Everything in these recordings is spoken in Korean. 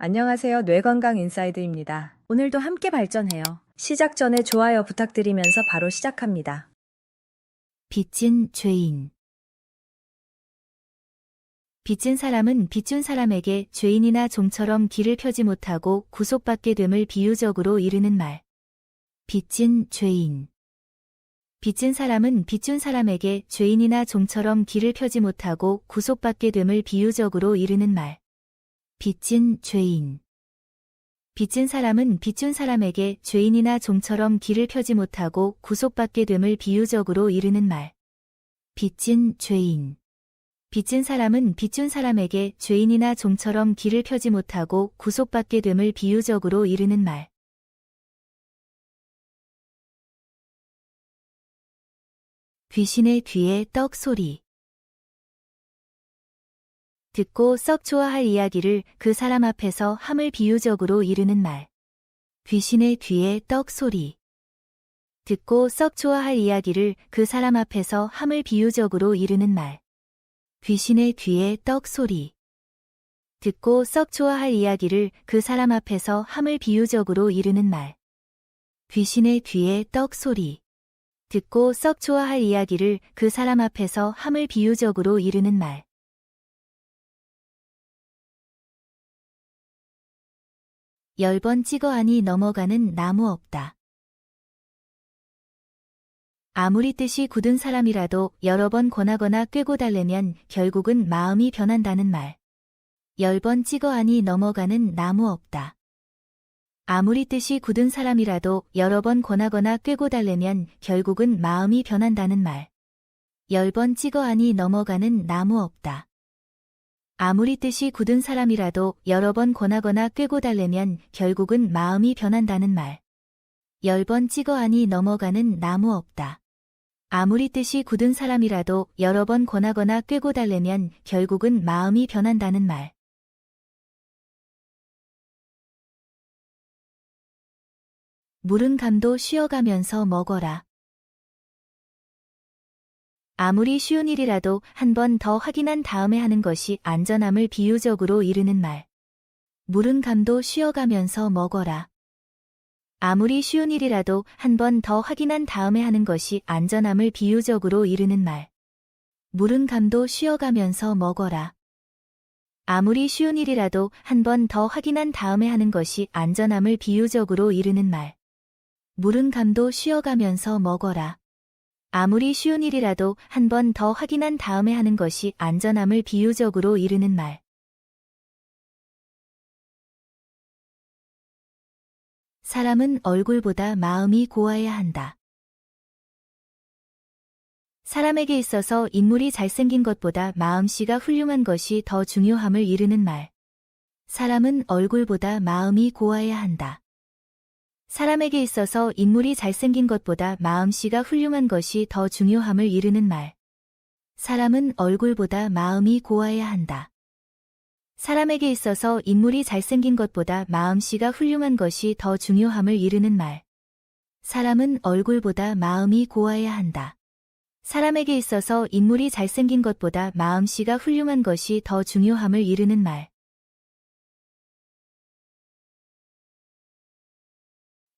안녕하세요. 뇌건강 인사이드입니다. 오늘도 함께 발전해요. 시작 전에 좋아요 부탁드리면서 바로 시작합니다. 빚진 죄인. 빚진 사람은 빚준 사람에게 죄인이나 종처럼 길을 펴지 못하고 구속받게 됨을 비유적으로 이르는 말. 빚진 죄인. 빚진 사람은 빚준 사람에게 죄인이나 종처럼 길을 펴지 못하고 구속받게 됨을 비유적으로 이르는 말. 빚진 죄인. 빚진 사람은 빚준 사람에게 죄인이나 종처럼 길을 펴지 못하고 구속받게 됨을 비유적으로 이르는 말. 빚진 죄인. 빚진 사람은 빚준 사람에게 죄인이나 종처럼 길을 펴지 못하고 구속받게 됨을 비유적으로 이르는 말. 귀신의 뒤에 떡 소리. 듣고 썩 좋아할 이야기를 그 사람 앞에서 함을 비유적으로 이르는 말. 귀신의 뒤에 떡 소리. 듣고 썩 좋아할 이야기를 그 사람 앞에서 함을 비유적으로 이르는 말. 귀신의 뒤에 떡 소리. 듣고 썩 좋아할 이야기를 그 사람 앞에서 함을 비유적으로 이르는 말. 귀신의 뒤에 떡 소리. 듣고 썩 좋아할 이야기를 그 사람 앞에서 함을 비유적으로 이르는 말. 10번 찍어하니 넘어가는 나무 없다. 아무리 뜻이 굳은 사람이라도 여러 번 권하거나 꿰고 달래면 결국은 마음이 변한다는 말. 10번 찍어하니 넘어가는 나무 없다. 아무리 뜻이 굳은 사람이라도 여러 번 권하거나 꿰고 달래면 결국은 마음이 변한다는 말. 10번 찍어하니 넘어가는 나무 없다. 아무리 뜻이 굳은 사람이라도 여러 번 권하거나 꿰고 달래면 결국은 마음이 변한다는 말. 10번 찍어하니 넘어가는 나무 없다. 아무리 뜻이 굳은 사람이라도 여러 번 권하거나 꿰고 달래면 결국은 마음이 변한다는 말. 물은 감도 쉬어가면서 먹어라. 아무리 쉬운 일이라도 한 번 더 확인한 다음에 하는 것이 안전함을 비유적으로 이르는 말. 물은 감도 쉬어가면서 먹어라. 아무리 쉬운 일이라도 한 번 더 확인한 다음에 하는 것이 안전함을 비유적으로 이르는 말. 물은 감도 쉬어가면서 먹어라. 아무리 쉬운 일이라도 한 번 더 확인한 다음에 하는 것이 안전함을 비유적으로 이르는 말. 물은 감도 쉬어가면서 먹어라. 아무리 쉬운 일이라도 한 번 더 확인한 다음에 하는 것이 안전함을 비유적으로 이르는 말. 사람은 얼굴보다 마음이 고와야 한다. 사람에게 있어서 인물이 잘생긴 것보다 마음씨가 훌륭한 것이 더 중요함을 이르는 말. 사람은 얼굴보다 마음이 고와야 한다. 사람에게 있어서 인물이 잘생긴 것보다 마음씨가 훌륭한 것이 더 중요함을 이르는 말. 사람은 얼굴보다 마음이 고와야 한다. 사람에게 있어서 인물이 잘생긴 것보다 마음씨가 훌륭한 것이 더 중요함을 이르는 말. 사람은 얼굴보다 마음이 고와야 한다. 사람에게 있어서 인물이 잘생긴 것보다 마음씨가 훌륭한 것이 더 중요함을 이르는 말.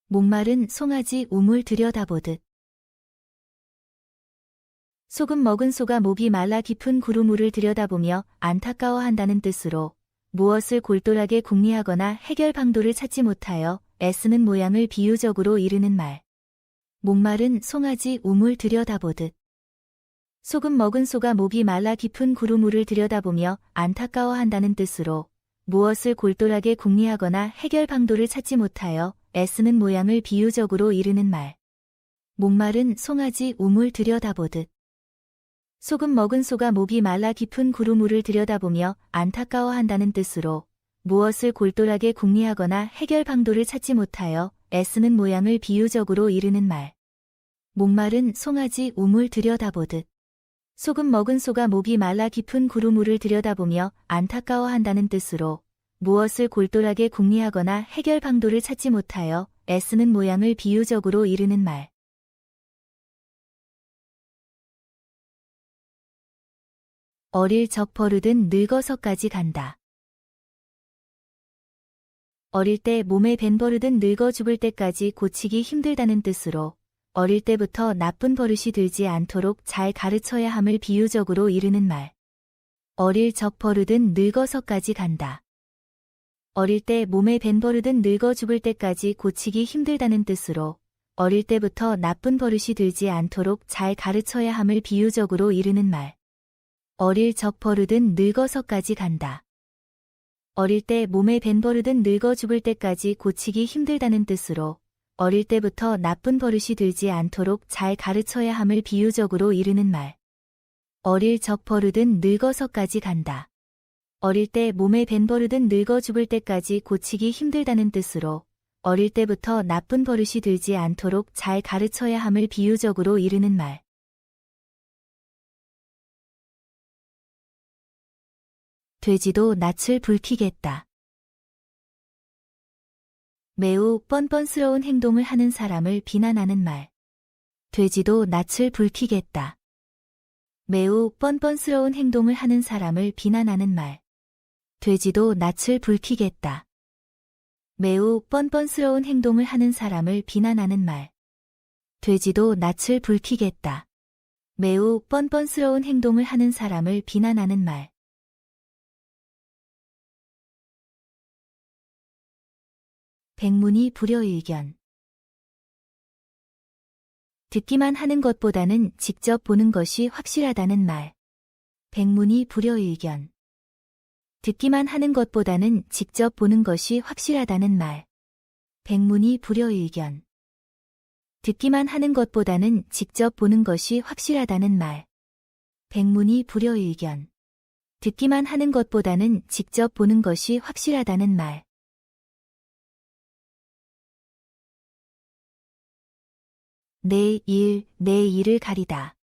목마른 송아지 우물 들여다보듯. 소금 먹은 소가 목이 말라 깊은 구루물을 들여다보며 안타까워한다는 뜻으로 무엇을 골똘하게 궁리하거나 해결 방도를 찾지 못하여 애쓰는 모양을 비유적으로 이르는 말. 목마른 송아지 우물 들여다보듯. 소금 먹은 소가 목이 말라 깊은 구루물을 들여다보며 안타까워한다는 뜻으로 무엇을 골똘하게 궁리하거나 해결 방도를 찾지 못하여 애쓰는 모양을 비유적으로 이르는 말. 목마른 송아지 우물 들여다보듯. 소금 먹은 소가 목이 말라 깊은 구루물을 들여다보며 안타까워한다는 뜻으로 무엇을 골똘하게 궁리하거나 해결 방도를 찾지 못하여 애쓰는 모양을 비유적으로 이르는 말. 목마른 송아지 우물 들여다보듯. 소금 먹은 소가 목이 말라 깊은 구루물을 들여다보며 안타까워한다는 뜻으로 무엇을 골똘하게 궁리하거나 해결 방도를 찾지 못하여 애쓰는 모양을 비유적으로 이르는 말. 어릴 적 버릇은 늙어서까지 간다. 어릴 때 몸에 밴 버릇은 늙어 죽을 때까지 고치기 힘들다는 뜻으로 어릴 때부터 나쁜 버릇이 들지 않도록 잘 가르쳐야 함을 비유적으로 이르는 말. 어릴 적 버릇은 늙어서까지 간다. 어릴 때 몸에 밴 버릇은 늙어 죽을 때까지 고치기 힘들다는 뜻으로 어릴 때부터 나쁜 버릇이 들지 않도록 잘 가르쳐야 함을 비유적으로 이르는 말. 어릴 적 버릇은 늙어서까지 간다. 어릴 때 몸에 밴 버릇은 늙어 죽을 때까지 고치기 힘들다는 뜻으로 어릴 때부터 나쁜 버릇이 들지 않도록 잘 가르쳐야 함을 비유적으로 이르는 말. 어릴 적 버릇은 늙어서까지 간다. 어릴 때 몸에 밴 버릇은 늙어 죽을 때까지 고치기 힘들다는 뜻으로 어릴 때부터 나쁜 버릇이 들지 않도록 잘 가르쳐야 함을 비유적으로 이르는 말. 돼지도 낯을 붉히겠다. 매우 뻔뻔스러운 행동을 하는 사람을 비난하는 말. 돼지도 낯을 붉히겠다. 매우 뻔뻔스러운 행동을 하는 사람을 비난하는 말. 돼지도 낯을 붉히겠다. 매우 뻔뻔스러운 행동을 하는 사람을 비난하는 말. 돼지도 낯을 붉히겠다. 매우 뻔뻔스러운 행동을 하는 사람을 비난하는 말. 백문이 불여일견. 듣기만 하는 것보다는 직접 보는 것이 확실하다는 말. 백문이 불여일견. 듣기만 하는 것보다는 직접 보는 것이 확실하다는 말. 백문이 불여일견. 듣기만 하는 것보다는 직접 보는 것이 확실하다는 말. 백문이 불여일견. 듣기만 하는 것보다는 직접 보는 것이 확실하다는 말. 내 일을 가리다.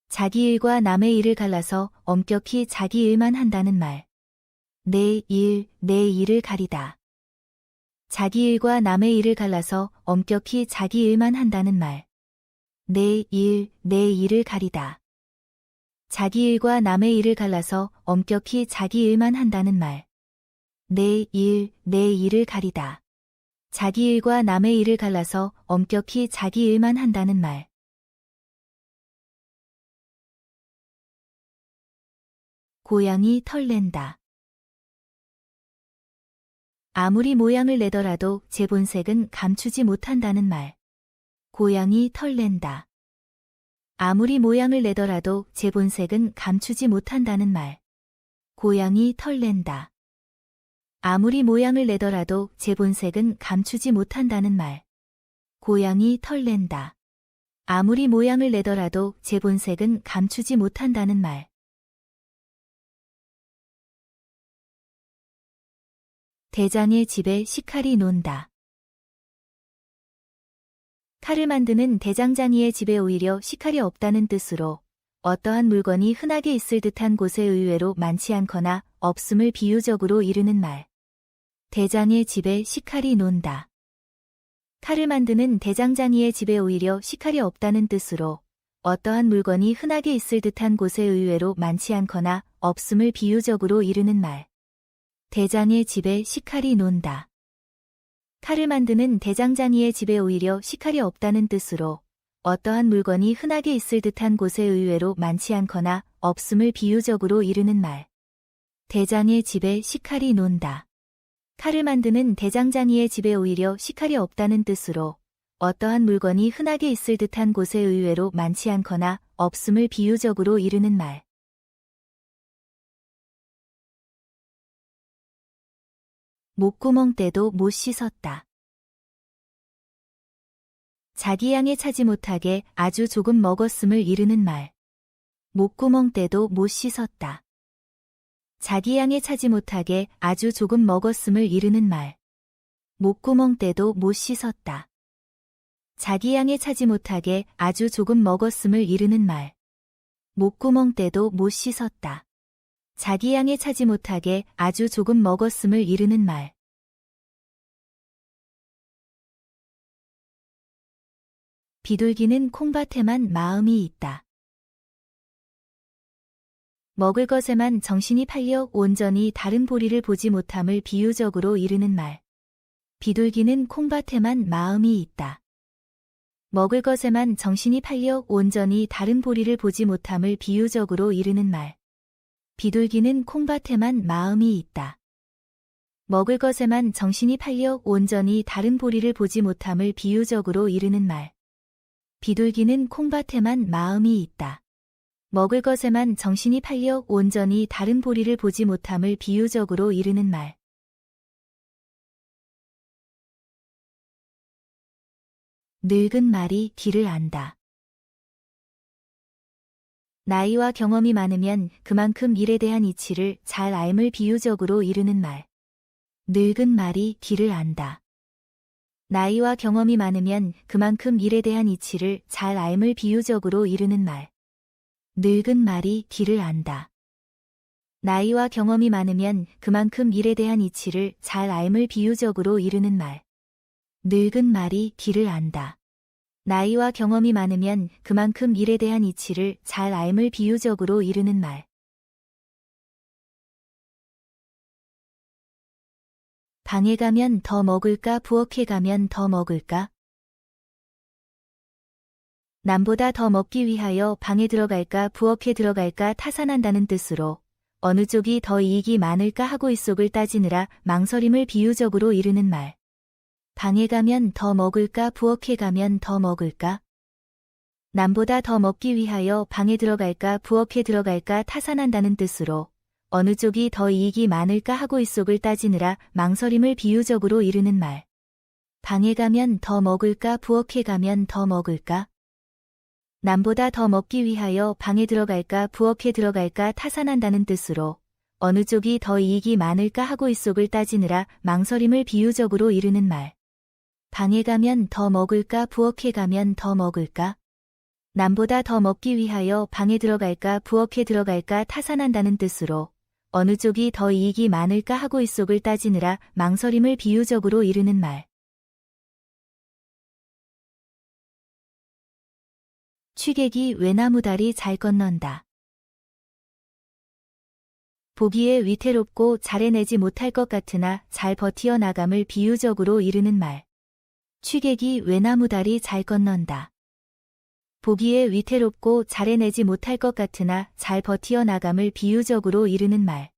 자기 일과 남의 일을 갈라서 엄격히 자기 일만 한다는 말. 내 일을 가리다. 자기 일과 남의 일을 갈라서 엄격히 자기 일만 한다는 말. 내 일을 가리다. 자기 일과 남의 일을 갈라서 엄격히 자기 일만 한다는 말. 내 일을 가리다. 자기 일과 남의 일을 갈라서 엄격히 자기 일만 한다는 말. 고양이 털낸다. 아무리 모양을 내더라도 제 본색은 감추지 못한다는 말. 고양이 털낸다. 아무리 모양을 내더라도 제 본색은 감추지 못한다는 말. 고양이 털낸다. 아무리 모양을 내더라도 제 본색은 감추지 못한다는 말. 고양이 털낸다. 아무리 모양을 내더라도 제 본색은 감추지 못한다는 말. 대장의 집에 시칼이 논다. 칼을 만드는 대장장이의 집에 오히려 시칼이 없다는 뜻으로 어떠한 물건이 흔하게 있을 듯한 곳에 의외로 많지 않거나 없음을 비유적으로 이르는 말. 대장의 집에 시칼이 논다. 칼을 만드는 대장장이의 집에 오히려 시칼이 없다는 뜻으로 어떠한 물건이 흔하게 있을 듯한 곳에 의외로 많지 않거나 없음을 비유적으로 이르는 말. 대장의 집에 시칼이 논다. 칼을 만드는 대장장이의 집에 오히려 시칼이 없다는 뜻으로 어떠한 물건이 흔하게 있을 듯한 곳에 의외로 많지 않거나 없음을 비유적으로 이르는 말. 대장의 집에 시칼이 논다. 칼을 만드는 대장장이의 집에 오히려 시칼이 없다는 뜻으로 어떠한 물건이 흔하게 있을 듯한 곳에 의외로 많지 않거나 없음을 비유적으로 이르는 말. 목구멍 때도 못 씻었다. 자기 양에 차지 못하게 아주 조금 먹었음을 이르는 말. 목구멍 때도 못 씻었다. 자기 양에 차지 못하게 아주 조금 먹었음을 이르는 말. 목구멍 때도 못 씻었다. 자기 양에 차지 못하게 아주 조금 먹었음을 이르는 말. 목구멍 때도 못 씻었다. 자기 양에 차지 못하게 아주 조금 먹었음을 이르는 말. 비둘기는 콩밭에만 마음이 있다. 먹을 것에만 정신이 팔려 온전히 다른 보리를 보지 못함을 비유적으로 이르는 말. 비둘기는 콩밭에만 마음이 있다. 먹을 것에만 정신이 팔려 온전히 다른 보리를 보지 못함을 비유적으로 이르는 말. 비둘기는 콩밭에만 마음이 있다. 먹을 것에만 정신이 팔려 온전히 다른 보리를 보지 못함을 비유적으로 이르는 말. 비둘기는 콩밭에만 마음이 있다. 먹을 것에만 정신이 팔려 온전히 다른 보리를 보지 못함을 비유적으로 이르는 말. 늙은 말이 길을 안다. 나이와 경험이 많으면 그만큼 일에 대한 이치를 잘 알물 비유적으로 이르는 말. 늙은 말이 길을 안다. 나이와 경험이 많으면 그만큼 일에 대한 이치를 잘 알물 비유적으로 이르는 말. 늙은 말이 길을 안다. 나이와 경험이 많으면 그만큼 일에 대한 이치를 잘 알물 비유적으로 이르는 말. 늙은 말이 길을 안다. 나이와 경험이 많으면 그만큼 일에 대한 이치를 잘 알물 비유적으로 이르는 말. 방에 가면 더 먹을까 부엌에 가면 더 먹을까? 남보다 더 먹기 위하여 방에 들어갈까 부엌에 들어갈까 타산한다는 뜻으로 어느 쪽이 더 이익이 많을까 하고 이속을 따지느라 망설임을 비유적으로 이르는 말. 방에 가면 더 먹을까 부엌에 가면 더 먹을까? 남보다 더 먹기 위하여 방에 들어갈까 부엌에 들어갈까 타산한다는 뜻으로 어느 쪽이 더 이익이 많을까 하고 이속을 따지느라 망설임을 비유적으로 이르는 말. 방에 가면 더 먹을까 부엌에 가면 더 먹을까? 남보다 더 먹기 위하여 방에 들어갈까 부엌에 들어갈까 타산한다는 뜻으로 어느 쪽이 더 이익이 많을까 하고 이속을 따지느라 망설임을 비유적으로 이르는 말. 방에 가면 더 먹을까 부엌에 가면 더 먹을까? 남보다 더 먹기 위하여 방에 들어갈까 부엌에 들어갈까 타산한다는 뜻으로 어느 쪽이 더 이익이 많을까 하고 이속을 따지느라 망설임을 비유적으로 이르는 말. 취객이 외나무다리 잘 건넌다. 보기에 위태롭고 잘해내지 못할 것 같으나 잘 버티어 나감을 비유적으로 이르는 말. 취객이 외나무다리 잘 건넌다. 보기에 위태롭고 잘해내지 못할 것 같으나 잘 버티어 나감을 비유적으로 이르는 말.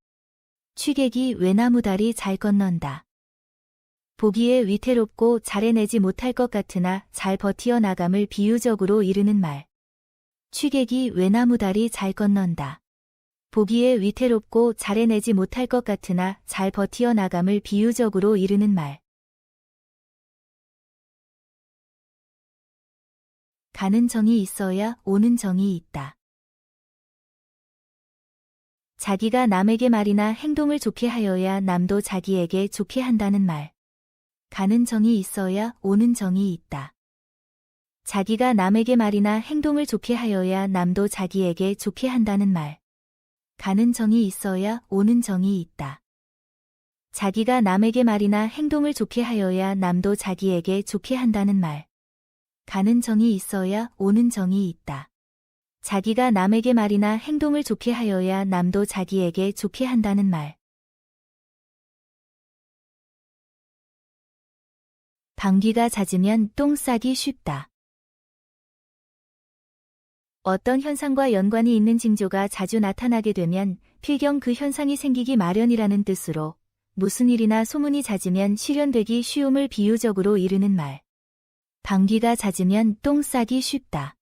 취객이 외나무다리 잘 건넌다. 보기에 위태롭고 잘해내지 못할 것 같으나 잘 버티어 나감을 비유적으로 이르는 말. 취객이 외나무다리 잘 건넌다. 보기에 위태롭고 잘해내지 못할 것 같으나 잘 버티어 나감을 비유적으로 이르는 말. 가는 정이 있어야 오는 정이 있다. 자기가 남에게 말이나 행동을 좋게 하여야 남도 자기에게 좋게 한다는 말. 가는 정이 있어야 오는 정이 있다. 자기가 남에게 말이나 행동을 좋게 하여야 남도 자기에게 좋게 한다는 말. 가는 정이 있어야 오는 정이 있다. 자기가 남에게 말이나 행동을 좋게 하여야 남도 자기에게 좋게 한다는 말. 가는 정이 있어야 오는 정이 있다. 자기가 남에게 말이나 행동을 좋게 하여야 남도 자기에게 좋게 한다는 말. 방귀가 잦으면 똥 싸기 쉽다. 어떤 현상과 연관이 있는 징조가 자주 나타나게 되면 필경 그 현상이 생기기 마련이라는 뜻으로 무슨 일이나 소문이 잦으면 실현되기 쉬움을 비유적으로 이르는 말. 방귀가 잦으면 똥 싸기 쉽다.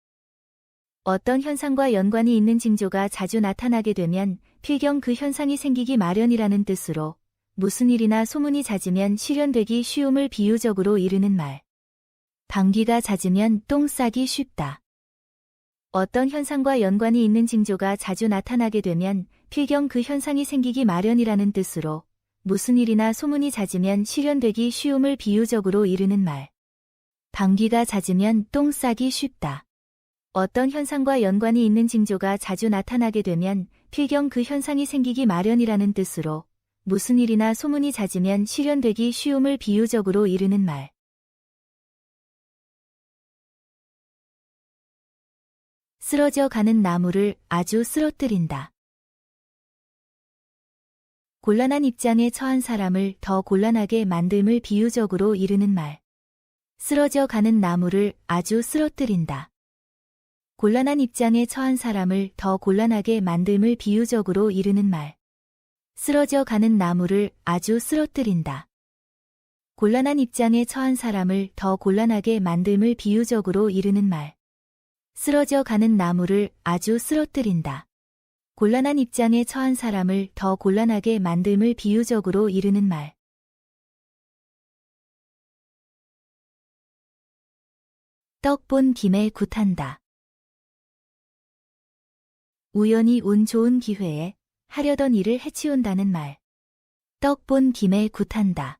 어떤 현상과 연관이 있는 징조가 자주 나타나게 되면 필경 그 현상이 생기기 마련이라는 뜻으로 무슨 일이나 소문이 잦으면 실현되기 쉬움을 비유적으로 이르는 말. 방귀가 잦으면 똥 싸기 쉽다. 어떤 현상과 연관이 있는 징조가 자주 나타나게 되면 필경 그 현상이 생기기 마련이라는 뜻으로 무슨 일이나 소문이 잦으면 실현되기 쉬움을 비유적으로 이르는 말. 방귀가 잦으면 똥 싸기 쉽다. 어떤 현상과 연관이 있는 징조가 자주 나타나게 되면 필경 그 현상이 생기기 마련이라는 뜻으로 무슨 일이나 소문이 잦으면 실현되기 쉬움을 비유적으로 이르는 말. 쓰러져 가는 나무를 아주 쓰러뜨린다. 곤란한 입장에 처한 사람을 더 곤란하게 만듦을 비유적으로 이르는 말. 쓰러져 가는 나무를 아주 쓰러뜨린다. 곤란한 입장에 처한 사람을 더 곤란하게 만듦을 비유적으로 이르는 말. 쓰러져 가는 나무를 아주 쓰러뜨린다. 곤란한 입장에 처한 사람을 더 곤란하게 만듦을 비유적으로 이르는 말. 쓰러져 가는 나무를 아주 쓰러뜨린다. 곤란한 입장에 처한 사람을 더 곤란하게 만듦을 비유적으로 이르는 말. 떡 본 김에 굿한다. 우연히 운 좋은 기회에 하려던 일을 해치운다는 말. 떡 본 김에 굿한다.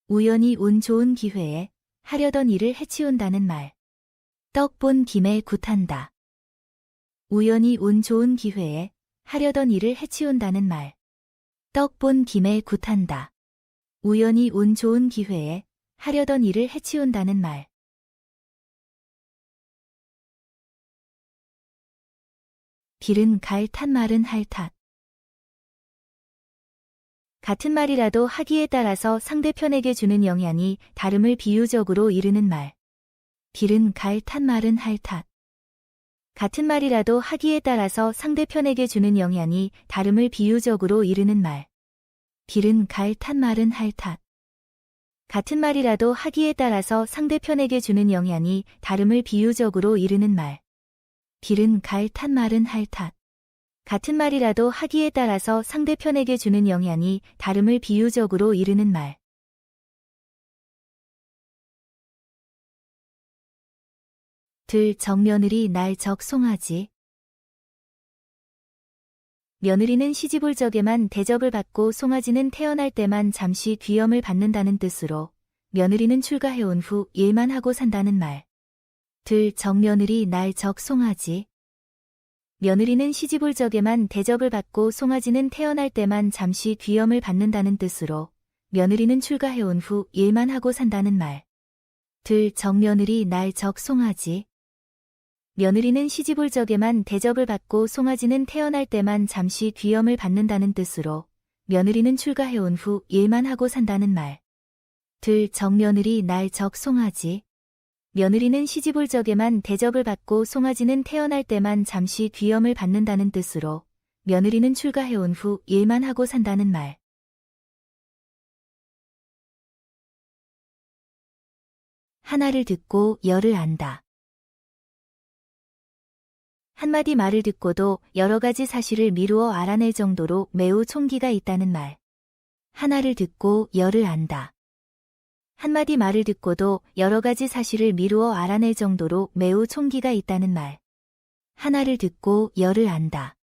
우연히 운 좋은 기회에 하려던 일을 해치운다는 말. 떡 본 김에 굿한다. 우연히 운 좋은 기회에 하려던 일을 해치운다는 말. 떡 본 김에 굿한다. 우연히 운 좋은 기회에 하려던 일을 해치운다는 말. 길은 갈 탓 말은 할 탓. 같은 말이라도 하기에 따라서 상대편에게 주는 영향이 다름을 비유적으로 이르는 말. 길은 갈 탓 말은 할 탓. 같은 말이라도 하기에 따라서 상대편에게 주는 영향이 다름을 비유적으로 이르는 말. 길은 갈 탓 말은 할 탓. 같은 말이라도 하기에 따라서 상대편에게 주는 영향이 다름을 비유적으로 이르는 말. 길은 갈 탓 말은 할 탓. 같은 말이라도 하기에 따라서 상대편에게 주는 영향이 다름을 비유적으로 이르는 말. 들 정며느리 날 적송하지. 며느리는 시집올 적에만 대접을 받고 송아지는 태어날 때만 잠시 귀염을 받는다는 뜻으로 며느리는 출가해온 후 일만 하고 산다는 말. 들 정며느리 날 적송하지. 며느리는 시집올 적에만 대접을 받고 송아지는 태어날 때만 잠시 귀염을 받는다는 뜻으로 며느리는 출가해온 후 일만 하고 산다는 말. 들 정며느리 날 적송하지. 며느리는 시집올 적에만 대접을 받고 송아지는 태어날 때만 잠시 귀염을 받는다는 뜻으로 며느리는 출가해온 후 일만 하고 산다는 말. 들 정며느리 날 적송하지. 며느리는 시집올 적에만 대접을 받고 송아지는 태어날 때만 잠시 귀염을 받는다는 뜻으로 며느리는 출가해온 후 일만 하고 산다는 말. 하나를 듣고 열을 안다. 한마디 말을 듣고도 여러 가지 사실을 미루어 알아낼 정도로 매우 총기가 있다는 말. 하나를 듣고 열을 안다. 한마디 말을 듣고도 여러 가지 사실을 미루어 알아낼 정도로 매우 총기가 있다는 말. 하나를 듣고 열을 안다.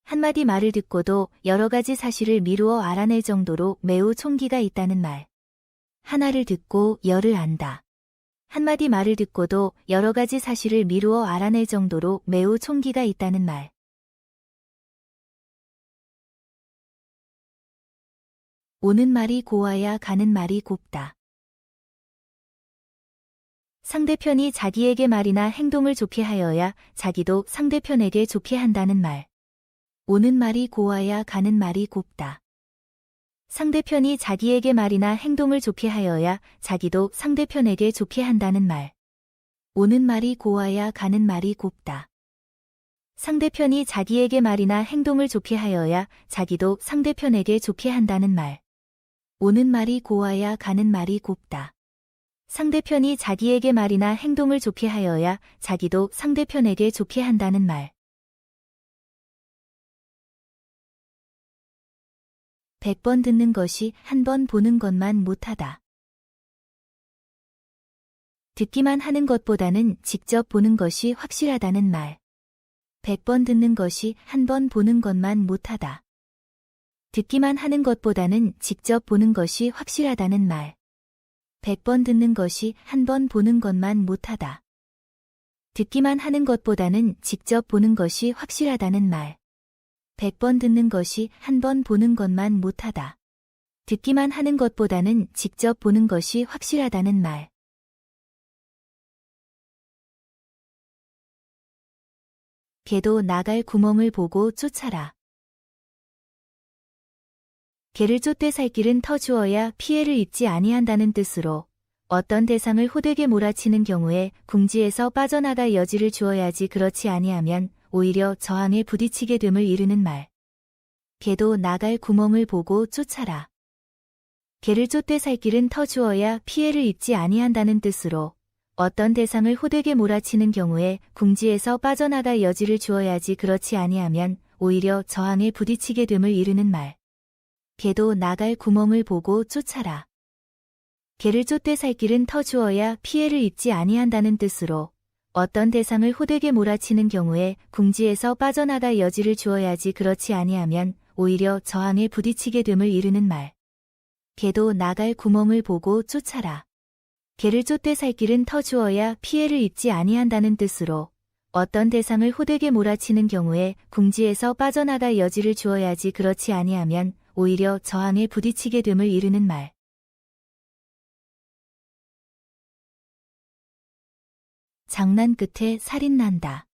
한마디 말을 듣고도 여러 가지 사실을 미루어 알아낼 정도로 매우 총기가 있다는 말. 하나를 듣고 열을 안다. 한마디 말을 듣고도 여러 가지 사실을 미루어 알아낼 정도로 매우 총기가 있다는 말. 오는 말이 고와야 가는 말이 곱다. 상대편이 자기에게 말이나 행동을 좋게 하여야 자기도 상대편에게 좋게 한다는 말. 오는 말이 고와야 가는 말이 곱다. 상대편이 자기에게 말이나 행동을 좋게 하여야 자기도 상대편에게 좋게 한다는 말. 오는 말이 고와야 가는 말이 곱다. 상대편이 자기에게 말이나 행동을 좋게 하여야 자기도 상대편에게 좋게 한다는 말. 오는 말이 고와야 가는 말이 곱다. 상대편이 자기에게 말이나 행동을 좋게 하여야 자기도 상대편에게 좋게 한다는 말. 100번 듣는 것이 한 번 보는 것만 못하다. 듣기만 하는 것보다는 직접 보는 것이 확실하다는 말. 100번 듣는 것이 한 번 보는 것만 못하다. 듣기만 하는 것보다는 직접 보는 것이 확실하다는 말. 100번 듣는 것이 한 번 보는 것만 못하다. 듣기만 하는 것보다는 직접 보는 것이 확실하다는 말. 100번 듣는 것이 한 번 보는 것만 못하다. 듣기만 하는 것보다는 직접 보는 것이 확실하다는 말. 개도 나갈 구멍을 보고 쫓아라. 개를 쫓되 살 길은 터 주어야 피해를 입지 아니한다는 뜻으로 어떤 대상을 호되게 몰아치는 경우에 궁지에서 빠져나갈 여지를 주어야지 그렇지 아니하면 오히려 저항에 부딪히게 됨을 이르는 말. 개도 나갈 구멍을 보고 쫓아라. 개를 쫓되 살 길은 터 주어야 피해를 입지 아니한다는 뜻으로 어떤 대상을 호되게 몰아치는 경우에 궁지에서 빠져나갈 여지를 주어야지 그렇지 아니하면 오히려 저항에 부딪히게 됨을 이르는 말. 개도 나갈 구멍을 보고 쫓아라. 개를 쫓되 살 길은 터 주어야 피해를 입지 아니한다는 뜻으로 어떤 대상을 호되게 몰아치는 경우에 궁지에서 빠져나갈 여지를 주어야지 그렇지 아니하면 오히려 저항에 부딪히게 됨을 이르는 말. 개도 나갈 구멍을 보고 쫓아라. 개를 쫓되 살 길은 터 주어야 피해를 입지 아니한다는 뜻으로 어떤 대상을 호되게 몰아치는 경우에 궁지에서 빠져나갈 여지를 주어야지 그렇지 아니하면 오히려 저항에 부딪히게 됨을 이르는 말. 장난 끝에 살인난다.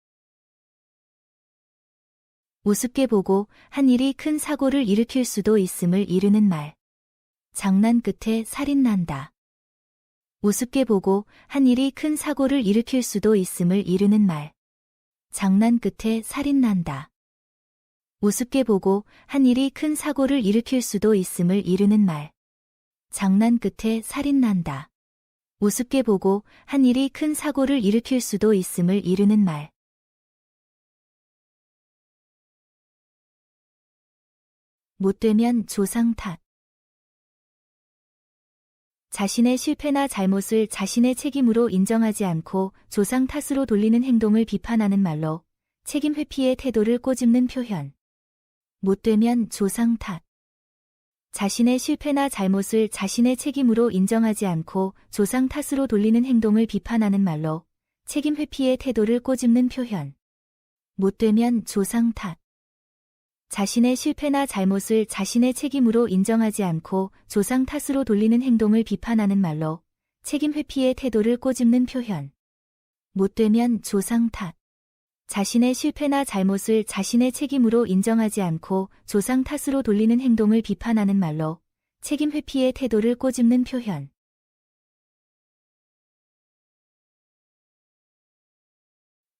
우습게 보고 한 일이 큰 사고를 일으킬 수도 있음을 이르는 말. 장난 끝에 살인난다. 우습게 보고 한 일이 큰 사고를 일으킬 수도 있음을 이르는 말. 장난 끝에 살인난다. 우습게 보고 한 일이 큰 사고를 일으킬 수도 있음을 이르는 말. 장난 끝에 살인난다. 우습게 보고 한 일이 큰 사고를 일으킬 수도 있음을 이르는 말. 못되면 조상 탓. 자신의 실패나 잘못을 자신의 책임으로 인정하지 않고 조상 탓으로 돌리는 행동을 비판하는 말로 책임 회피의 태도를 꼬집는 표현. 못되면 조상 탓. 자신의 실패나 잘못을 자신의 책임으로 인정하지 않고 조상 탓으로 돌리는 행동을 비판하는 말로 책임 회피의 태도를 꼬집는 표현. 못되면 조상 탓. 자신의 실패나 잘못을 자신의 책임으로 인정하지 않고 조상 탓으로 돌리는 행동을 비판하는 말로 책임 회피의 태도를 꼬집는 표현. 못되면 조상 탓. 자신의 실패나 잘못을 자신의 책임으로 인정하지 않고 조상 탓으로 돌리는 행동을 비판하는 말로 책임 회피의 태도를 꼬집는 표현.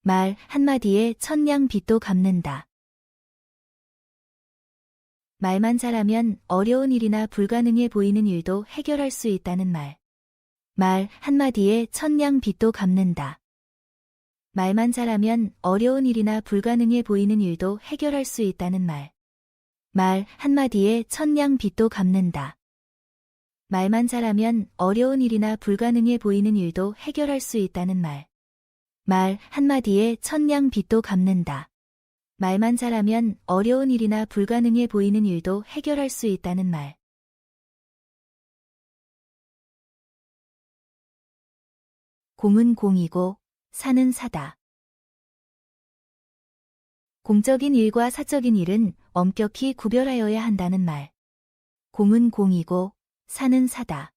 말 한마디에 천냥 빚도 갚는다. 말만 잘하면 어려운 일이나 불가능해 보이는 일도 해결할 수 있다는 말. 말 한마디에 천냥 빚도 갚는다. 말만 잘하면 어려운 일이나 불가능해 보이는 일도 해결할 수 있다는 말. 말 한마디에 천냥 빚도 갚는다. 말만 잘하면 어려운 일이나 불가능해 보이는 일도 해결할 수 있다는 말. 말 한마디에 천냥 빚도 갚는다. 말만 잘하면 어려운 일이나 불가능해 보이는 일도 해결할 수 있다는 말. 공은 공이고 사는 사다. 공적인 일과 사적인 일은 엄격히 구별하여야 한다는 말. 공은 공이고 사는 사다.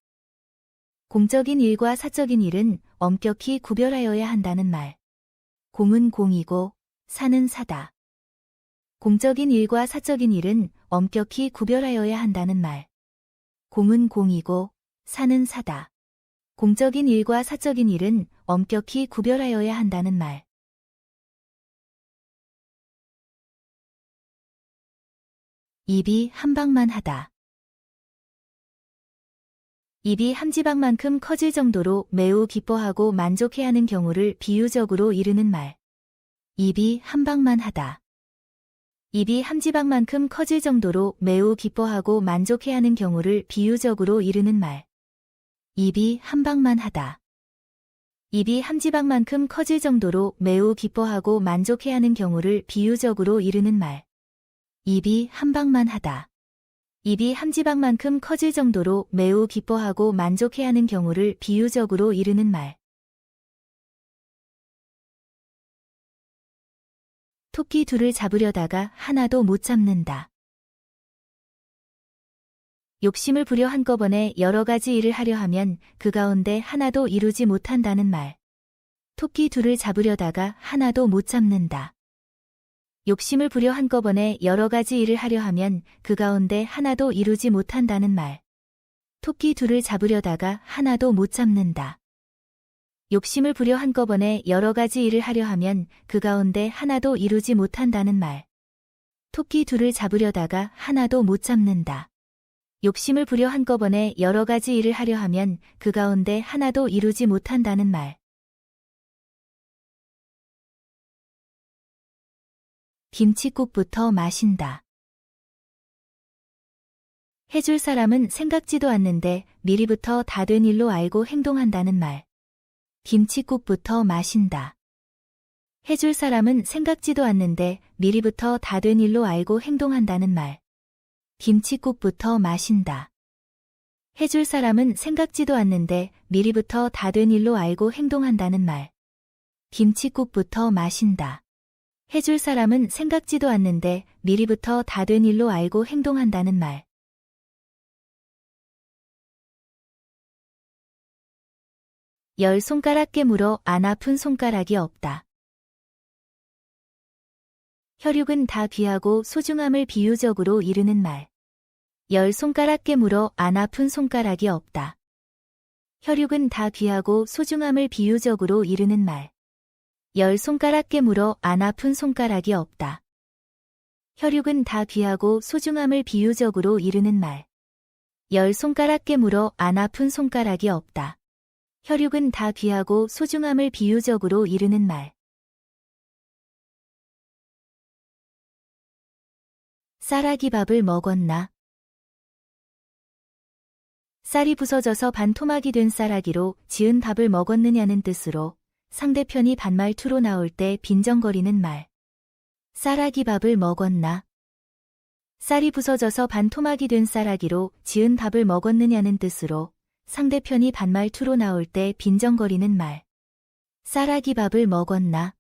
공적인 일과 사적인 일은 엄격히 구별하여야 한다는 말. 공은 공이고 사는 사다. 공적인 일과 사적인 일은 엄격히 구별하여야 한다는 말. 공은 공이고 사는 사다. 공적인 일과 사적인 일은 엄격히 구별하여야 한다는 말. 입이 한 방만 하다. 입이 한 지방만큼 커질 정도로 매우 기뻐하고 만족해하는 경우를 비유적으로 이르는 말. 입이 한 방만 하다. 입이 한 지방만큼 커질 정도로 매우 기뻐하고 만족해하는 경우를 비유적으로 이르는 말. 입이 한 방만 하다. 입이 한 지방만큼 커질 정도로 매우 기뻐하고 만족해하는 경우를 비유적으로 이르는 말. 입이 한 방만 하다. 입이 한 지방만큼 커질 정도로 매우 기뻐하고 만족해하는 경우를 비유적으로 이르는 말. 토끼 둘을 잡으려다가 하나도 못 잡는다. 욕심을 부려 한꺼번에 여러 가지 일을 하려 하면 그 가운데 하나도 이루지 못한다는 말. 토끼 둘을 잡으려다가 하나도 못 잡는다. 욕심을 부려 한꺼번에 여러 가지 일을 하려 하면 그 가운데 하나도 이루지 못한다는 말. 토끼 둘을 잡으려다가 하나도 못 잡는다. 욕심을 부려 한꺼번에 여러 가지 일을 하려 하면 그 가운데 하나도 이루지 못한다는 말. 토끼 둘을 잡으려다가 하나도 못 잡는다. 욕심을 부려 한꺼번에 여러 가지 일을 하려 하면 그 가운데 하나도 이루지 못한다는 말. 김칫국부터 마신다. 해줄 사람은 생각지도 않는데 미리부터 다 된 일로 알고 행동한다는 말. 김칫국부터 마신다. 해줄 사람은 생각지도 않는데 미리부터 다 된 일로 알고 행동한다는 말. 김칫국부터 마신다. 해줄 사람은 생각지도 않는데 미리부터 다 된 일로 알고 행동한다는 말. 김칫국부터 마신다. 해줄 사람은 생각지도 않는데 미리부터 다 된 일로 알고 행동한다는 말. 열 손가락 깨물어 안 아픈 손가락이 없다. 혈육은 다 귀하고 소중함을 비유적으로 이르는 말. 열 손가락 깨물어 안 아픈 손가락이 없다. 혈육은 다 귀하고 소중함을 비유적으로 이르는 말. 열 손가락 깨물어 안 아픈 손가락이 없다. 혈육은 다 귀하고 소중함을 비유적으로 이르는 말. 열 손가락 깨물어 안 아픈 손가락이 없다. 혈육은 다 귀하고 소중함을 비유적으로 이르는 말. 쌀아기 밥을 먹었나? 쌀이 부서져서 반토막이 된 쌀아기로 지은 밥을 먹었느냐는 뜻으로 상대편이 반말투로 나올 때 빈정거리는 말. 쌀아기 밥을 먹었나? 쌀이 부서져서 반토막이 된 쌀아기로 지은 밥을 먹었느냐는 뜻으로 상대편이 반말투로 나올 때 빈정거리는 말. 쌀아기 밥을 먹었나?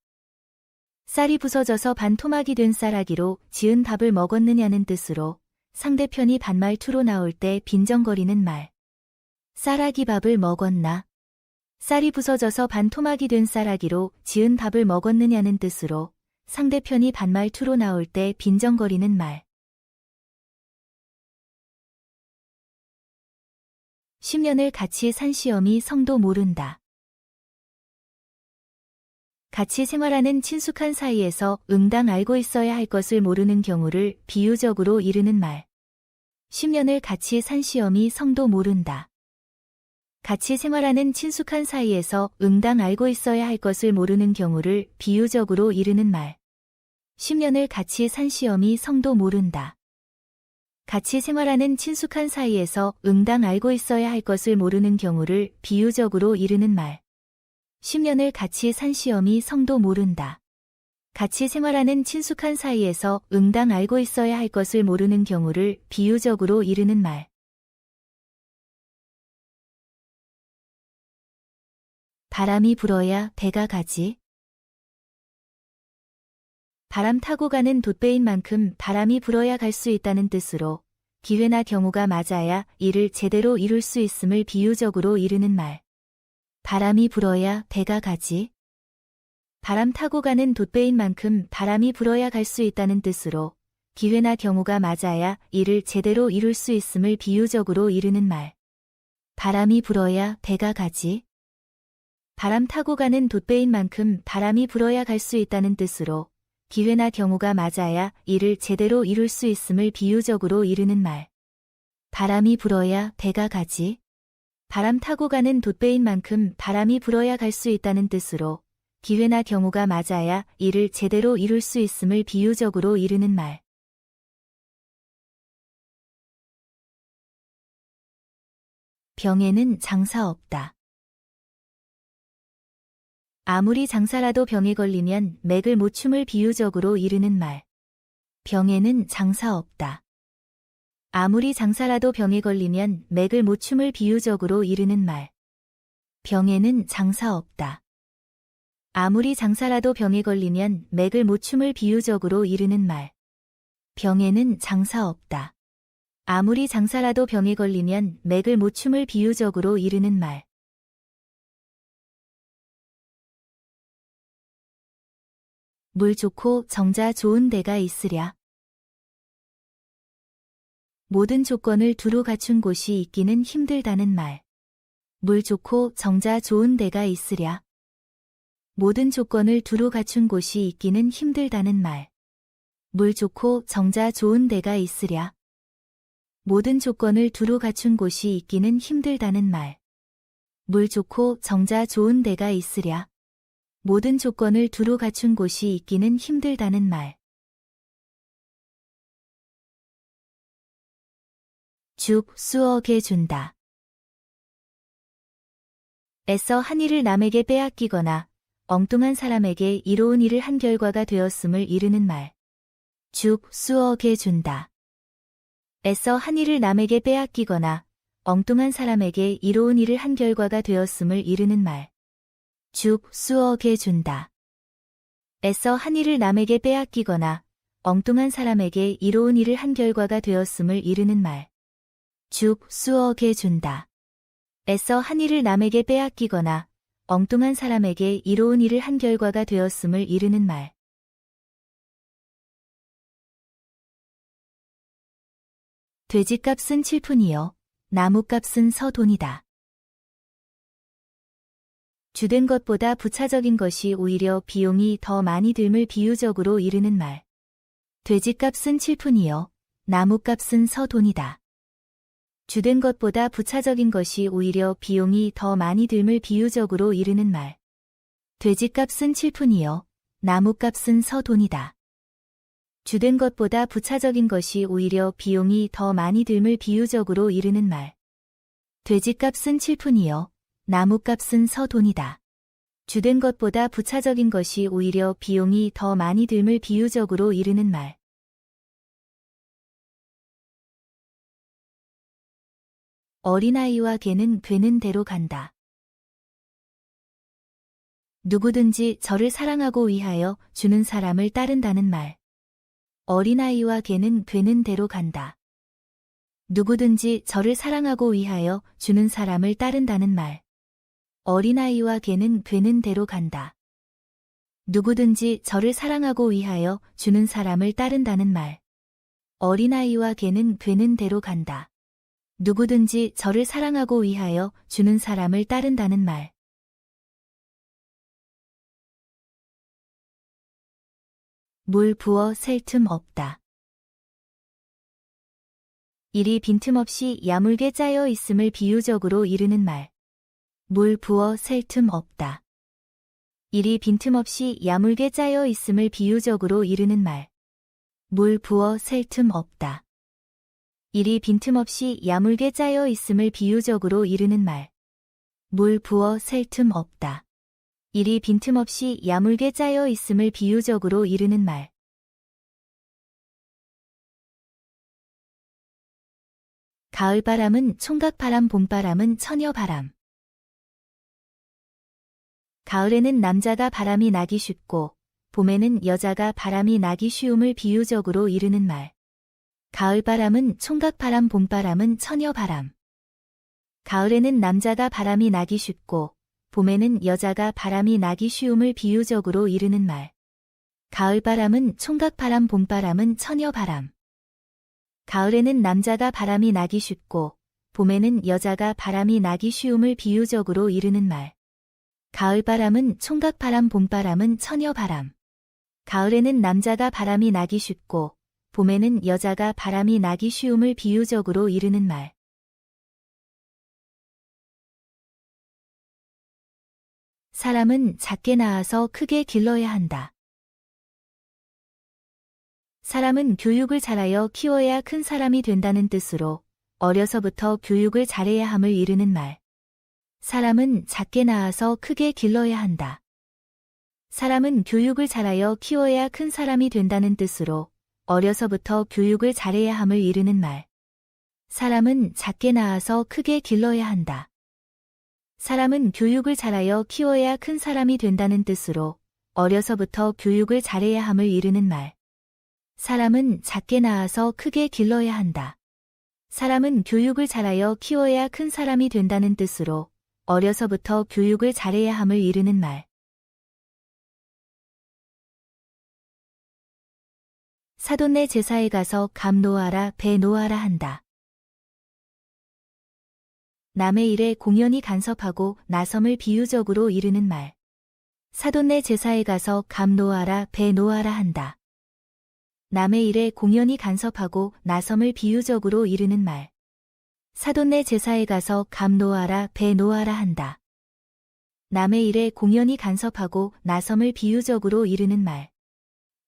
쌀이 부서져서 반토막이 된 쌀아기로 지은 밥을 먹었느냐는 뜻으로 상대편이 반말투로 나올 때 빈정거리는 말. 쌀아기 밥을 먹었나? 쌀이 부서져서 반토막이 된 쌀아기로 지은 밥을 먹었느냐는 뜻으로 상대편이 반말투로 나올 때 빈정거리는 말. (10년을) 같이 산 시험이 성도 모른다. 같이 생활하는 친숙한 사이에서 응당 알고 있어야 할 것을 모르는 경우를 비유적으로 이르는 말. (10년을) 같이 산 시험이 성도 모른다. 같이 생활하는 친숙한 사이에서 응당 알고 있어야 할 것을 모르는 경우를 비유적으로 이르는 말. (10년을) 같이 산 시험이 성도 모른다. 같이 생활하는 친숙한 사이에서 응당 알고 있어야 할 것을 모르는 경우를 비유적으로 이르는 말. (10년을) 같이 산 시험이 성도 모른다. 같이 생활하는 친숙한 사이에서 응당 알고 있어야 할 것을 모르는 경우를 비유적으로 이르는 말. 바람이 불어야 배가 가지. 바람 타고 가는 돛배인 만큼 바람이 불어야 갈 수 있다는 뜻으로 기회나 경우가 맞아야 이를 제대로 이룰 수 있음을 비유적으로 이르는 말. 바람이 불어야 배가 가지. 바람 타고 가는 돛배인 만큼 바람이 불어야 갈 수 있다는 뜻으로 기회나 경우가 맞아야 이를 제대로 이룰 수 있음을 비유적으로 이르는 말. 바람이 불어야 배가 가지. 바람 타고 가는 돛배인 만큼 바람이 불어야 갈 수 있다는 뜻으로 기회나 경우가 맞아야 이를 제대로 이룰 수 있음을 비유적으로 이르는 말. 바람이 불어야 배가 가지. 바람 타고 가는 돛배인 만큼 바람이 불어야 갈 수 있다는 뜻으로 기회나 경우가 맞아야 이를 제대로 이룰 수 있음을 비유적으로 이르는 말. 병에는 장사 없다. 아무리 장사라도 병에 걸리면 맥을 못 춤을 비유적으로 이르는 말. 병에는 장사 없다. 아무리 장사라도 병에 걸리면 맥을 못 춤을 비유적으로 이르는 말. 병에는 장사 없다. 아무리 장사라도 병에 걸리면 맥을 못 춤을 비유적으로 이르는 말. 병에는 장사 없다. 아무리 장사라도 병에 걸리면 맥을 못 춤을 비유적으로 이르는 말. 물 좋고 정자 좋은 데가 있으랴. 모든 조건을 두루 갖춘 곳이 있기는 힘들다는 말. 물 좋고 정자 좋은 데가 있으랴. 모든 조건을 두루 갖춘 곳이 있기는 힘들다는 말. 물 좋고 정자 좋은 데가 있으랴. 모든 조건을 두루 갖춘 곳이 있기는 힘들다는 말. 물 좋고 정자 좋은 데가 있으랴. 모든 조건을 두루 갖춘 곳이 있기는 힘들다는 말. 죽 수억에 준다. 애써 한 일을 남에게 빼앗기거나 엉뚱한 사람에게 이로운 일을 한 결과가 되었음을 이르는 말. 죽 수억에 준다. 애써 한 일을 남에게 빼앗기거나 엉뚱한 사람에게 이로운 일을 한 결과가 되었음을 이르는 말. 죽 수억에 준다. 애써 한 일을 남에게 빼앗기거나 엉뚱한 사람에게 이로운 일을 한 결과가 되었음을 이르는 말. 죽 수억에 준다. 애써 한 일을 남에게 빼앗기거나 엉뚱한 사람에게 이로운 일을 한 결과가 되었음을 이르는 말. 돼지값은 7푼이요 나무값은 서돈이다. 주된 것보다 부차적인 것이 오히려 비용이 더 많이 듦을 비유적으로 이르는 말. 돼지값은 7푼이요 나무값은 서돈이다. 주된 것보다 부차적인 것이 오히려 비용이 더 많이 듦을 비유적으로 이르는 말. 돼지값은 7푼이요 나무값은 서돈이다. 주된 것보다 부차적인 것이 오히려 비용이 더 많이 듦을 비유적으로 이르는 말. 돼지값은 7푼이요 나무값은 서돈이다. 주된 것보다 부차적인 것이 오히려 비용이 더 많이 듦을 비유적으로 이르는 말. 어린아이와 개는 되는 대로 간다. 누구든지 저를 사랑하고 위하여 주는 사람을 따른다는 말. 어린아이와 개는 되는 대로 간다. 누구든지 저를 사랑하고 위하여 주는 사람을 따른다는 말. 어린아이와 개는 되는 대로 간다. 누구든지 저를 사랑하고 위하여 주는 사람을 따른다는 말. 어린아이와 개는 되는 대로 간다. 누구든지 저를 사랑하고 위하여 주는 사람을 따른다는 말. 물 부어 셀 틈 없다. 일이 빈틈없이 야물게 짜여 있음을 비유적으로 이르는 말. 물 부어 셀 틈 없다. 일이 빈틈없이 야물게 짜여 있음을 비유적으로 이르는 말. 물 부어 셀 틈 없다. 일이 빈틈없이 야물게 짜여 있음을 비유적으로 이르는 말. 물 부어 셀 틈 없다. 일이 빈틈없이 야물게 짜여 있음을 비유적으로 이르는 말. 가을바람은 총각바람 봄바람은 처녀바람. 가을에는 남자가 바람이 나기 쉽고 봄에는 여자가 바람이 나기 쉬움을 비유적으로 이르는 말. 가을바람은 총각바람 봄바람은 처녀바람. 가을에는 남자가 바람이 나기 쉽고 봄에는 여자가 바람이 나기 쉬움을 비유적으로 이르는 말. 가을바람은 총각바람 봄바람은 처녀바람. 가을에는 남자가 바람이 나기 쉽고 봄에는 여자가 바람이 나기 쉬움을 비유적으로 이르는 말. 가을바람은 총각바람 봄바람은 처녀바람. 가을에는 남자가 바람이 나기 쉽고 봄에는 여자가 바람이 나기 쉬움을 비유적으로 이르는 말. 사람은 작게 낳아서 크게 길러야 한다. 사람은 교육을 잘하여 키워야 큰 사람이 된다는 뜻으로 어려서부터 교육을 잘해야 함을 이르는 말. 사람은 작게 낳아서 크게 길러야 한다. 사람은 교육을 잘하여 키워야 큰 사람이 된다는 뜻으로 어려서부터 교육을 잘해야 함을 이르는 말. 사람은 작게 낳아서 크게 길러야 한다. 사람은 교육을 잘하여 키워야 큰 사람이 된다는 뜻으로 어려서부터 교육을 잘해야 함을 이르는 말. 사람은 작게 낳아서 크게 길러야 한다. 사람은 교육을 잘하여 키워야 큰 사람이 된다는 뜻으로 어려서부터 교육을 잘해야 함을 이르는 말. 사돈네 제사에 가서 감 놓아라 배 놓아라 한다. 남의 일에 공연히 간섭하고 나섬을 비유적으로 이르는 말. 사돈네 제사에 가서 감 놓아라 배 놓아라 한다. 남의 일에 공연히 간섭하고 나섬을 비유적으로 이르는 말. 사돈네 제사에 가서 감 놓아라 배 놓아라 한다. 남의 일에 공연히 간섭하고 나섬을 비유적으로 이르는 말.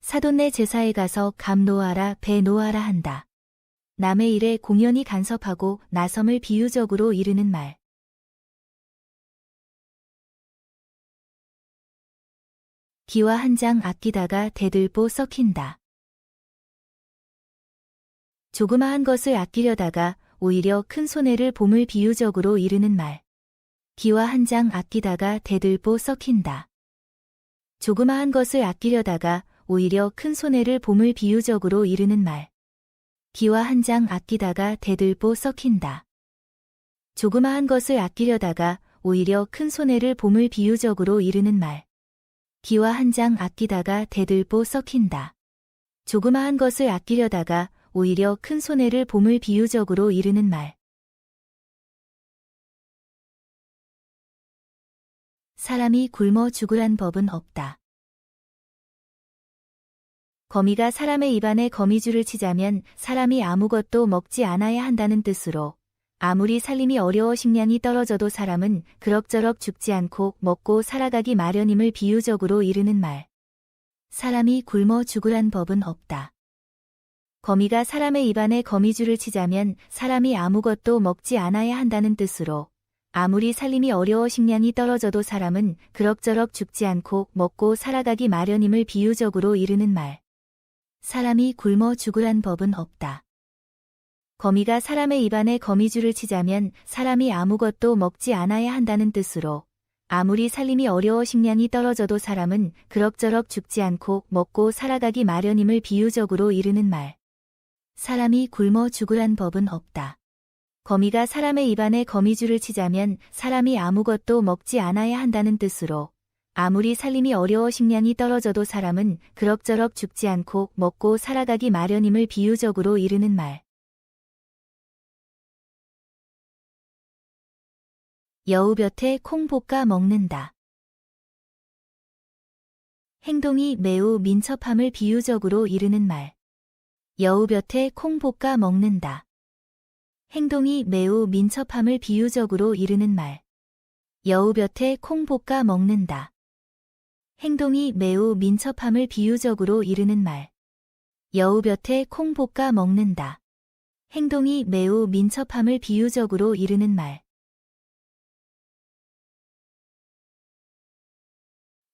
사돈네 제사에 가서 감 놓아라 배 놓아라 한다. 남의 일에 공연히 간섭하고 나섬을 비유적으로 이르는 말. 기와 한 장 아끼다가 대들보 썩힌다. 조그마한 것을 아끼려다가 오히려 큰 손해를 봄을 비유적으로 이르는 말. 기와 한 장 아끼다가 대들보 썩힌다. 조그마한 것을 아끼려다가 오히려 큰 손해를 봄을 비유적으로 이르는 말. 기와 한 장 아끼다가 대들보 썩힌다. 조그마한 것을 아끼려다가 오히려 큰 손해를 봄을 비유적으로 이르는 말. 기와 한 장 아끼다가 대들보 썩힌다. 조그마한 것을 아끼려다가 오히려 큰 손해를 봄을 비유적으로 이르는 말. 사람이 굶어 죽으란 법은 없다. 거미가 사람의 입안에 거미줄을 치자면 사람이 아무것도 먹지 않아야 한다는 뜻으로 아무리 살림이 어려워 식량이 떨어져도 사람은 그럭저럭 죽지 않고 먹고 살아가기 마련임을 비유적으로 이르는 말. 사람이 굶어 죽으란 법은 없다. 거미가 사람의 입안에 거미줄을 치자면 사람이 아무것도 먹지 않아야 한다는 뜻으로 아무리 살림이 어려워 식량이 떨어져도 사람은 그럭저럭 죽지 않고 먹고 살아가기 마련임을 비유적으로 이르는 말. 사람이 굶어 죽으란 법은 없다. 거미가 사람의 입안에 거미줄을 치자면 사람이 아무것도 먹지 않아야 한다는 뜻으로 아무리 살림이 어려워 식량이 떨어져도 사람은 그럭저럭 죽지 않고 먹고 살아가기 마련임을 비유적으로 이르는 말. 사람이 굶어 죽으란 법은 없다. 거미가 사람의 입안에 거미줄을 치자면 사람이 아무것도 먹지 않아야 한다는 뜻으로 아무리 살림이 어려워 식량이 떨어져도 사람은 그럭저럭 죽지 않고 먹고 살아가기 마련임을 비유적으로 이르는 말. 여우볕에 콩 볶아 먹는다. 행동이 매우 민첩함을 비유적으로 이르는 말. 여우볕에 콩 볶아 먹는다. 행동이 매우 민첩함을 비유적으로 이르는 말. 여우볕에 콩 볶아 먹는다. 행동이 매우 민첩함을 비유적으로 이르는 말. 여우볕에 콩 볶아 먹는다. 행동이 매우 민첩함을 비유적으로 이르는 말.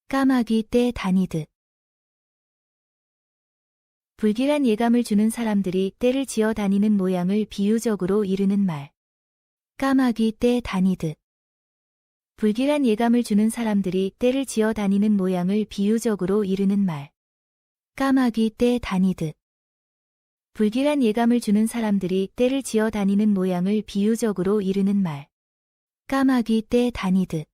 까마귀 떼 다니듯. 불길한 예감을 주는 사람들이 떼를 지어 다니는 모양을 비유적으로 이르는 말. 까마귀 떼 다니듯. 불길한 예감을 주는 사람들이 떼를 지어 다니는 모양을 비유적으로 이르는 말. 까마귀 떼 다니듯. 불길한 예감을 주는 사람들이 떼를 지어 다니는 모양을 비유적으로 이르는 말. 까마귀 떼 다니듯.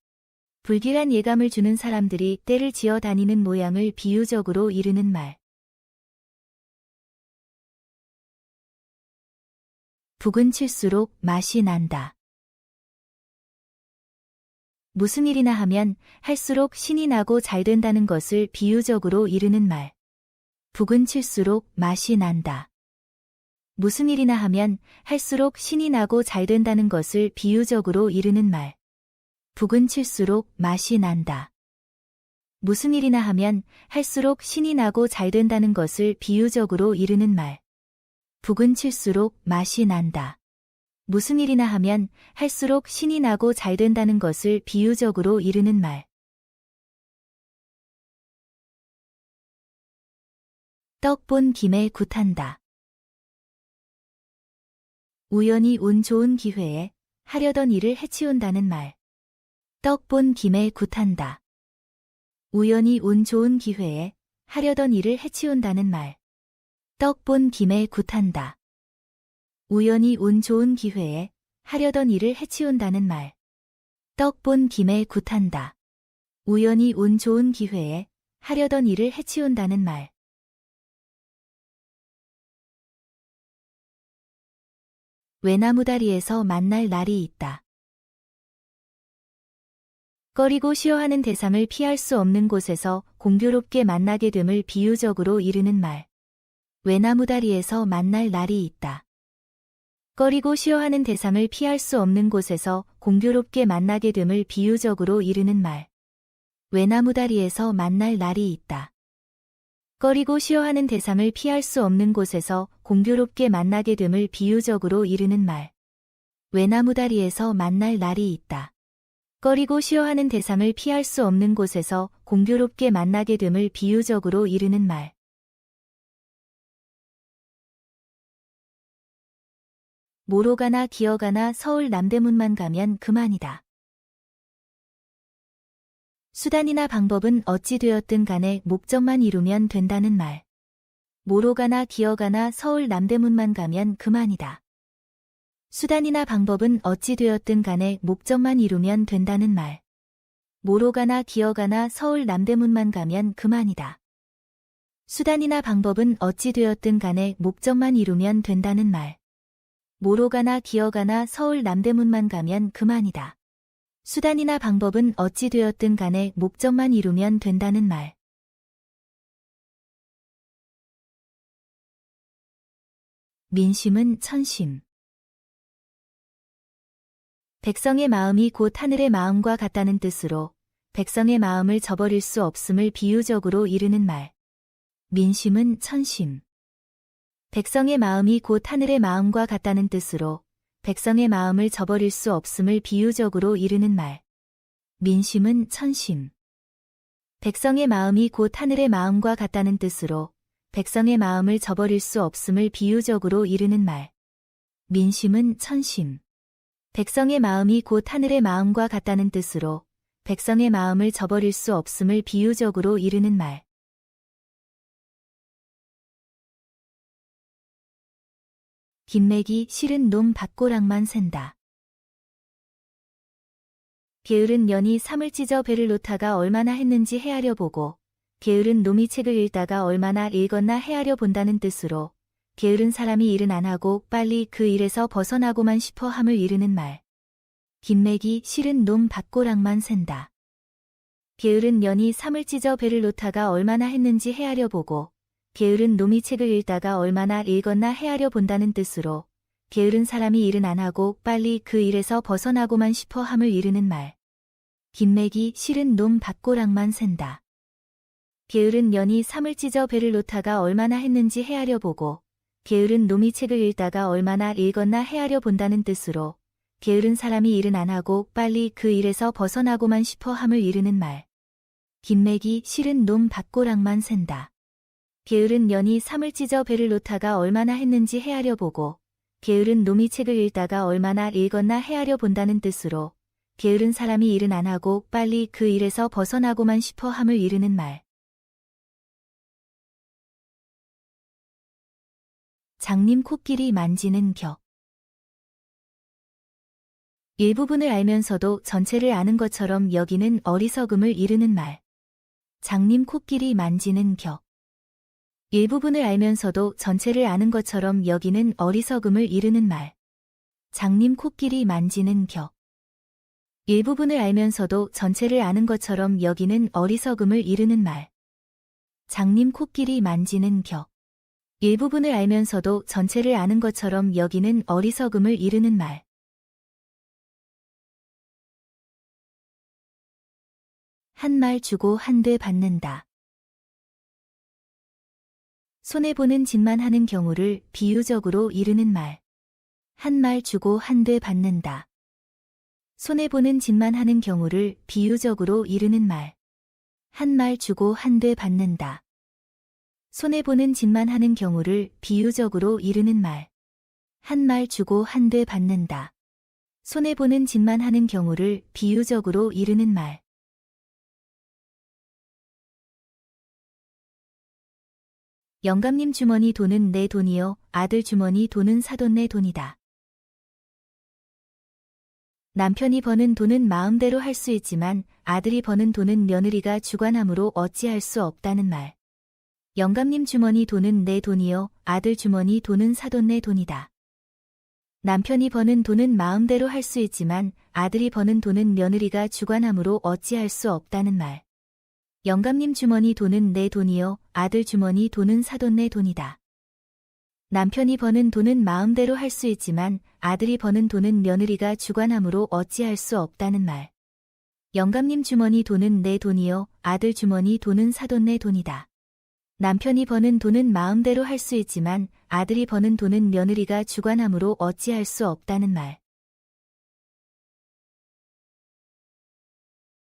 불길한 예감을 주는 사람들이 떼를 지어 다니는 모양을 비유적으로 이르는 말. 북은 칠수록 맛이 난다. 무슨 일이나 하면 할수록 신이 나고 잘 된다는 것을 비유적으로 이르는 말. 북은 칠수록 맛이 난다. 무슨 일이나 하면 할수록 신이 나고 잘 된다는 것을 비유적으로 이르는 말. 북은 칠수록 맛이 난다. 무슨 일이나 하면 할수록 신이 나고 잘 된다는 것을 비유적으로 이르는 말. 북은 칠수록 맛이 난다. 무슨 일이나 하면 할수록 신이 나고 잘 된다는 것을 비유적으로 이르는 말. 떡 본 김에 굿한다. 우연히 운 좋은 기회에 하려던 일을 해치운다는 말. 떡 본 김에 굿한다. 우연히 운 좋은 기회에 하려던 일을 해치운다는 말. 떡 본 김에 굿한다. 우연히 운 좋은 기회에 하려던 일을 해치운다는 말. 떡 본 김에 굿한다. 우연히 운 좋은 기회에 하려던 일을 해치운다는 말. 외나무다리에서 만날 날이 있다. 꺼리고 싫어하는 대상을 피할 수 없는 곳에서 공교롭게 만나게 됨을 비유적으로 이르는 말. 외나무다리에서 만날 날이 있다. 꺼리고 싫어하는 대상을 피할 수 없는 곳에서 공교롭게 만나게 됨을 비유적으로 이르는 말. 외나무다리에서 만날 날이 있다. 꺼리고 싫어하는 대상을 피할 수 없는 곳에서 공교롭게 만나게 됨을 비유적으로 이르는 말. 외나무다리에서 만날 날이 있다. 꺼리고 싫어하는 대상을 피할 수 없는 곳에서 공교롭게 만나게 됨을 비유적으로 이르는 말. 뭐로 가나 기어가나 서울 남대문만 가면 그만이다. 수단이나 방법은 어찌 되었든 간에 목적만 이루면 된다는 말. 뭐로 가나 기어가나 서울 남대문만 가면 그만이다. 수단이나 방법은 어찌 되었든 간에 목적만 이루면 된다는 말. 뭐로 가나 기어가나 서울 남대문만 가면 그만이다. 수단이나 방법은 어찌 되었든 간에 목적만 이루면 된다는 말. 뭐로 가나 기어가나 서울 남대문만 가면 그만이다. 수단이나 방법은 어찌 되었든 간에 목적만 이루면 된다는 말. 민심은 천심. 백성의 마음이 곧 하늘의 마음과 같다는 뜻으로 백성의 마음을 저버릴 수 없음을 비유적으로 이르는 말. 민심은 천심. 백성의 마음이 곧 하늘의 마음과 같다는 뜻으로 백성의 마음을 저버릴 수 없음을 비유적으로 이르는 말. 민심은 천심. 백성의 마음이 곧 하늘의 마음과 같다는 뜻으로 백성의 마음을 저버릴 수 없음을 비유적으로 이르는 말. 민심은 천심. 백성의 마음이 곧 하늘의 마음과 같다는 뜻으로 백성의 마음을 저버릴 수 없음을 비유적으로 이르는 말. 김맥이 실은 놈 밭고랑만 샌다. 게으른 년이 삼을 찢어 배를 놓다가 얼마나 했는지 헤아려 보고 게으른 놈이 책을 읽다가 얼마나 읽었나 헤아려 본다는 뜻으로 게으른 사람이 일은 안 하고 빨리 그 일에서 벗어나고만 싶어 함을 이르는 말. 김맥이 실은 놈 밭고랑만 샌다. 게으른 년이 삼을 찢어 배를 놓다가 얼마나 했는지 헤아려 보고 게으른 놈이 책을 읽다가 얼마나 읽었나 헤아려 본다는 뜻으로 게으른 사람이 일은 안 하고 빨리 그 일에서 벗어나고만 싶어 함을 이르는 말. 김맥이 실은 놈 밭고랑만 샌다. 게으른 년이 삼을 찢어 배를 놓다가 얼마나 했는지 헤아려 보고 게으른 놈이 책을 읽다가 얼마나 읽었나 헤아려 본다는 뜻으로 게으른 사람이 일은 안 하고 빨리 그 일에서 벗어나고만 싶어 함을 이르는 말. 김맥이 실은 놈 밭고랑만 샌다. 게으른 년이 삼을 찢어 배를 놓다가 얼마나 했는지 헤아려 보고 게으른 놈이 책을 읽다가 얼마나 읽었나 헤아려 본다는 뜻으로 게으른 사람이 일은 안 하고 빨리 그 일에서 벗어나고만 싶어 함을 이르는 말. 장님 코끼리 만지는 격. 일부분을 알면서도 전체를 아는 것처럼 여기는 어리석음을 이르는 말. 장님 코끼리 만지는 격. 일부분을 알면서도 전체를 아는 것처럼 여기는 어리석음을 이르는 말. 장님 코끼리 만지는 격. 일부분을 알면서도 전체를 아는 것처럼 여기는 어리석음을 이르는 말. 장님 코끼리 만지는 격. 일부분을 알면서도 전체를 아는 것처럼 여기는 어리석음을 이르는 말. 한 말 주고 한 대 받는다. 손해보는 짓만 하는 경우를 비유적으로 이르는 말. 한 말 주고 한 대 받는다. 손해보는 짓만 하는 경우를 비유적으로 이르는 말. 한 말 주고 한 대 받는다. 손해보는 짓만 하는 경우를 비유적으로 이르는 말. 한 말 주고 한 대 받는다. 손해보는 짓만 하는 경우를 비유적으로 이르는 말. 영감님 주머니 돈은 내 돈이요, 아들 주머니 돈은 사돈 내 돈이다. 남편이 버는 돈은 마음대로 할 수 있지만 아들이 버는 돈은 며느리가 주관함으로 어찌할 수 없다는 말. 영감님 주머니 돈은 내 돈이요, 아들 주머니 돈은 사돈 내 돈이다. 남편이 버는 돈은 마음대로 할 수 있지만 아들이 버는 돈은 며느리가 주관하므로 어찌할 수 없다는 말. 영감님 주머니 돈은 내 돈이요, 아들 주머니 돈은 사돈 내 돈이다. 남편이 버는 돈은 마음대로 할 수 있지만 아들이 버는 돈은 며느리가 주관하므로 어찌할 수 없다는 말. 영감님 주머니 돈은 내 돈이요, 아들 주머니 돈은 사돈 내 돈이다. 남편이 버는 돈은 마음대로 할 수 있지만 아들이 버는 돈은 며느리가 주관하므로 어찌할 수 없다는 말.